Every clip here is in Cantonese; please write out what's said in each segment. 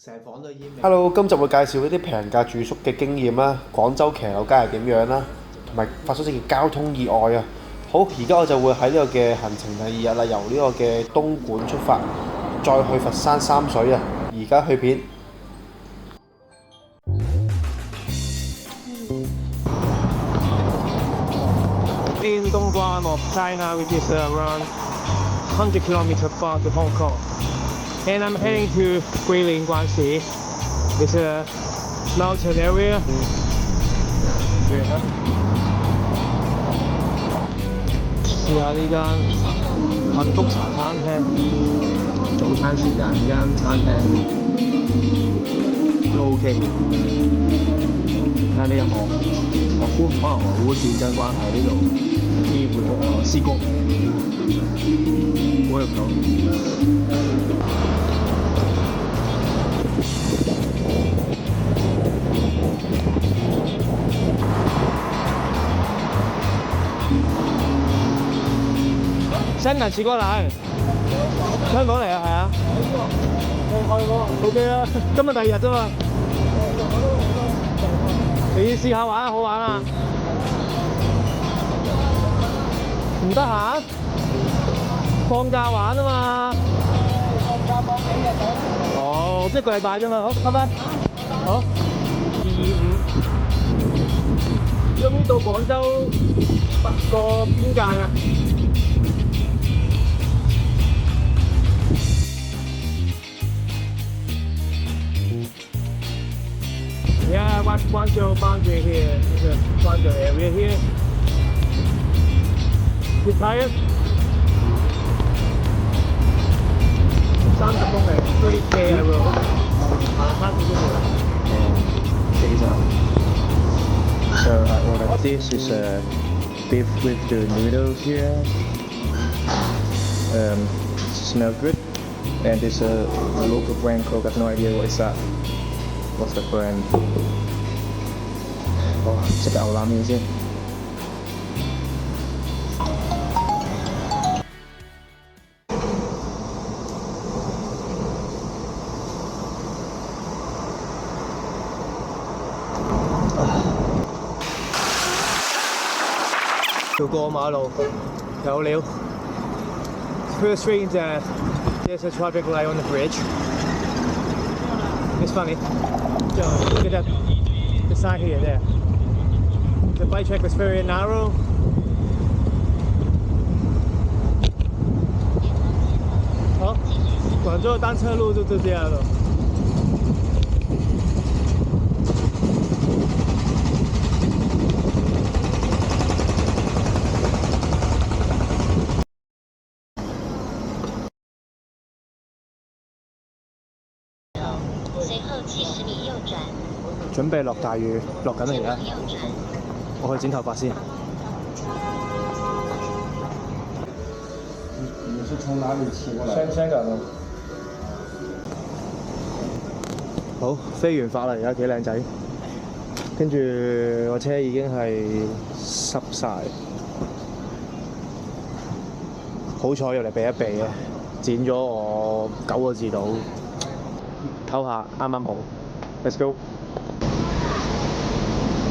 成房都煙味。Hello，今集會介紹一啲平價住宿嘅經驗啦，廣州騎樓街係點樣啦，同埋發生嘅交通意外啊。好，而家我就會喺呢個嘅行程第二日啦，由呢個嘅東莞出發，再去佛山三水啊。而家去片。In Dongguan of China, which is around 100 kilometers far to Hong Kong. And I'm heading to Guilin, Guangxi. It's a mountain area. 試下呢間幸福茶餐廳，早餐時間呢間餐廳都 OK。睇下呢個河夫，可能俄烏戰爭關係呢度啲會施工，冇入到。新人試過嚟，香港嚟啊，係啊。開喎，OK 啊，今日第二日啫嘛。你試下玩，好玩啊！唔得閒，放假玩啊嘛。放假放幾日到？哦，即係個禮拜啫嘛。好，拜拜。好，225。咁到廣州個邊界啊？Yeah, Guangzhou boundary here. There's a Guangzhou area here. You tired? 30公里，30K a road. 30公里。So I ordered this is a beef with the noodles here. Smells good. And this a local brand called. I have no idea what is that. What's the brand? 哦，食牛腩麵先。要過馬路，有料。First thing is there's a traffic light on the bridge. It's funny. Look at that. The sign here, there. The bike track is very narrow. Oh, 廣州的單車路就是這樣的。隨後70米右轉。準備落大雨，落緊啦而家。我去剪頭髮先。你是從哪裡騎過來？香港啊。好，飛完髮啦，而家幾靚仔。跟住個車已經係濕晒，好彩入嚟避一避嘅，剪咗我9個字到，唞下啱啱好。Let's go！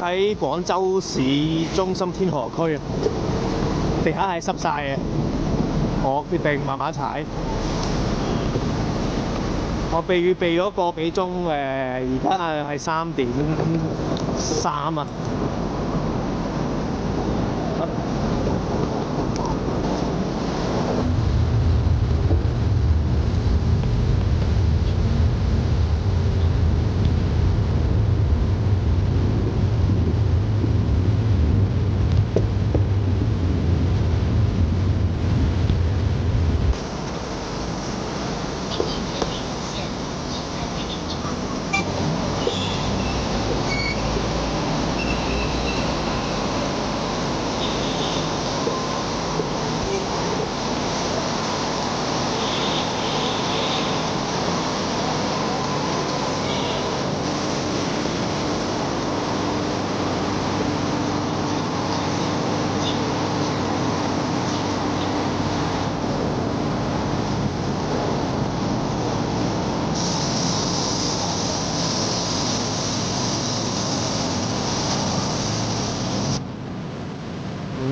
喺廣州市中心天河區啊，地下係濕晒嘅，我決定慢慢踩。我避雨避咗個幾鐘而家係3:3啊。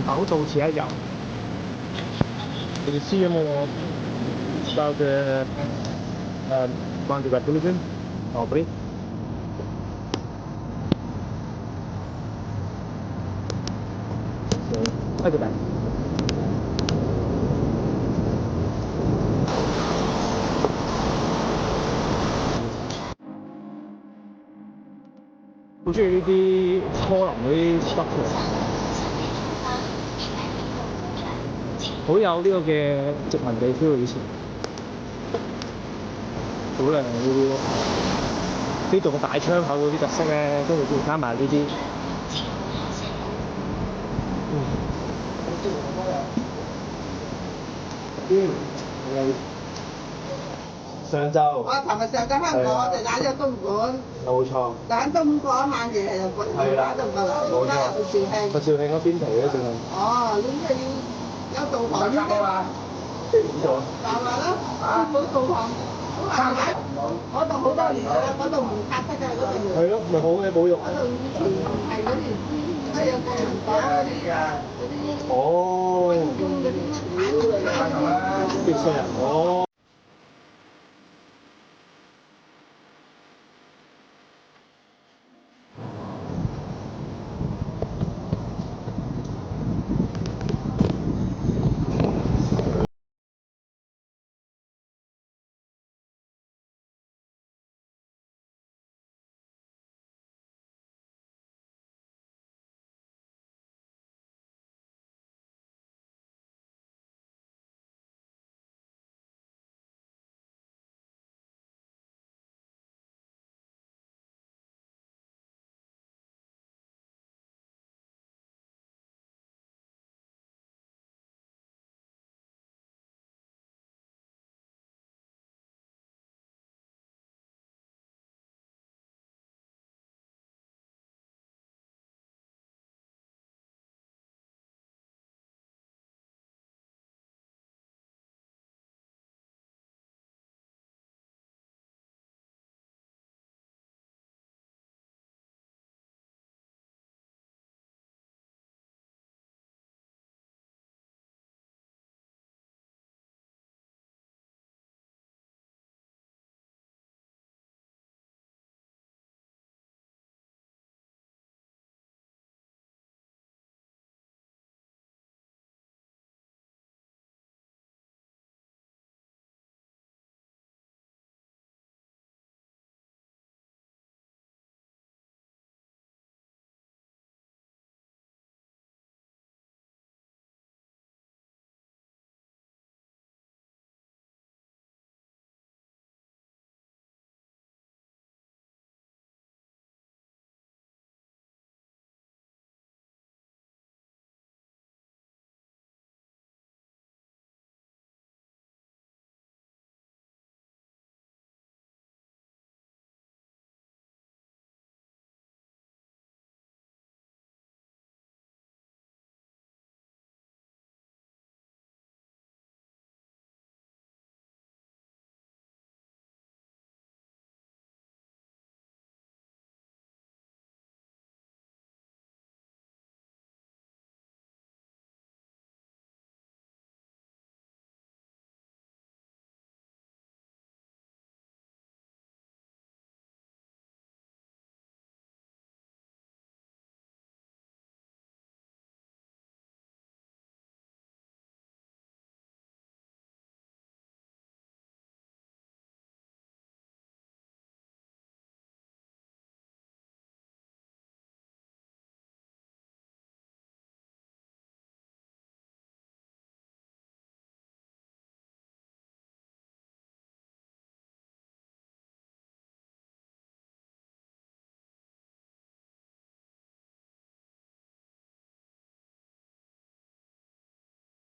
好到此一遊。You see more about the Boundary Revolution or Brief? So, look at that. Hãy subscribe cho kênh Ghiền Mì Gõ để không bỏ lỡ 好有呢個嘅殖民地 feel 以前，好靚呢度個大窗口嗰啲特色咧，跟住加埋呢啲，上晝。我琴日上咗香港，我哋揀咗東莞，冇錯。揀東莞嗰晚夜就打到過嚟，而家去肇慶。個肇慶嗰邊皮咧，仲係。哦，咁即係要有導航先得嘛？呢度。就係啦，冇導航，好難嘅。嗰度好多年啦，嗰度唔拆得㗎，嗰度。係咯，咪好嘅保育。嗰度以前係嗰啲咩有國民黨嗰啲哦。軍工嗰啲。必須人哦。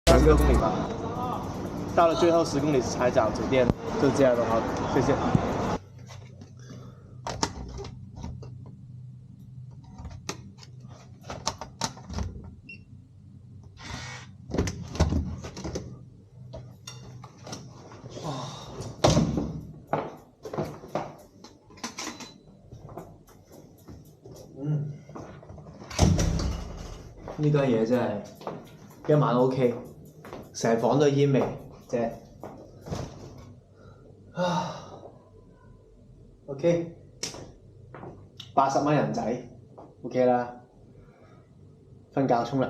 2公里吧，到了最后10公里才找酒店，就这样的话，谢谢。呢間嘢真係一晚 OK， 成房都係煙味，正。OK， 80蚊人仔 OK 啦，瞓覺沖涼。